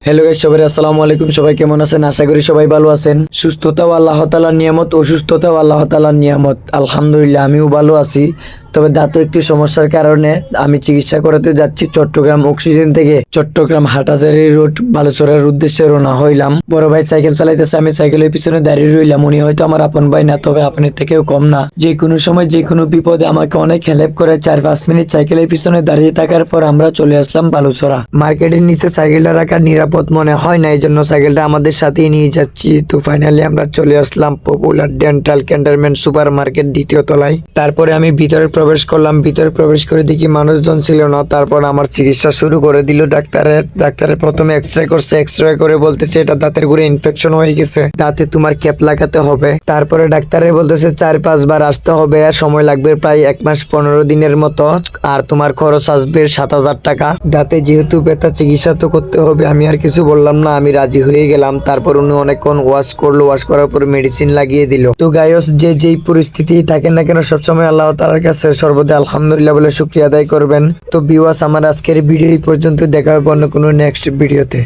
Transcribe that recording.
Hello guys, সবাই আসসালামু আলাইকুম। সবাই কেমন আছেন? আশা করি সবাই ভালো আছেন। সুস্থতাও আল্লাহ তাআলার নিয়ামত, অসুস্থতাও আল্লাহ তাআলার নিয়ামত। আলহামদুলিল্লাহ আমিও ভালো আছি। তবে দাঁতে একটু সমস্যার কারণে আমি চিকিৎসা করাতে যাচ্ছি চট্টগ্রাম অক্সিজেন থেকে চট্টগ্রাম হাটাজারি রোড বালুচরের উদ্দেশ্যে রওনা হইলাম। বড় ভাই সাইকেল চালাইতেছে, আমি সাইকেলের পিছনে দাঁড়িয়ে রইলাম। উনি হয়তো আমার আপন ভাই না, তবে আপনার থেকেও কম না। যে কোনো সময় যে কোনো বিপদে আমাকে অনেক হেল্প করে। 4-5 মিনিট সাইকেলের পিছনে দাঁড়িয়ে থাকার পর আমরা চলে আসলাম বালুচরা। মার্কেটের নিচে সাইকেলটা রাখা নিরাপদ মনে হয় না, এই জন্য সাইকেলটা আমাদের সাথেই নিয়ে যাচ্ছি। তো ফাইনালি আমরা চলে আসলাম popular dental cantonment super market দ্বিতীয় তলায়। তারপরে আমি ভিতরে প্রবেশ করলাম। ভিতরে প্রবেশ করে দেখি মানুষজন ছিল না। তারপর আমার চিকিৎসা শুরু করে দিল ডাক্তারের প্রথমে এক্সরে করছে। এক্সরে করে বলতেছে এটা দাঁতের গুড়ে ইনফেকশন হয়ে গেছে, দাঁতে তোমার ক্যাপ লাগাতে হবে। তারপরে ডাক্তারে বলতেছে 4-5 বার আসতে হবে, সময় লাগবে প্রায় 1 মাস 15 দিনের মতো, আর তোমার খরচ আসবে 7,000 টাকা। দাঁতে যেহেতু ব্যথা, চিকিৎসা তো করতে হবে। আমি আর কিছু বললাম না, আমি রাজি হয়ে গেলাম। তারপর উনি অনেকক্ষণ ওয়াশ করলো, ওয়াশ করার পর মেডিসিন লাগিয়ে দিল। তো গায়স যে যেই পরিস্থিতি থাকেন না কেন, সবসময় আল্লাহ তাআলার কাছে সর্বদা আলহামদুলিল্লাহ বলে শুকরিয়া আদায় করবেন। তো ভিউয়ার্স, আমার আজকের ভিডিও এই পর্যন্ত। দেখা হবে অন্য কোনো নেক্সট ভিডিওতে।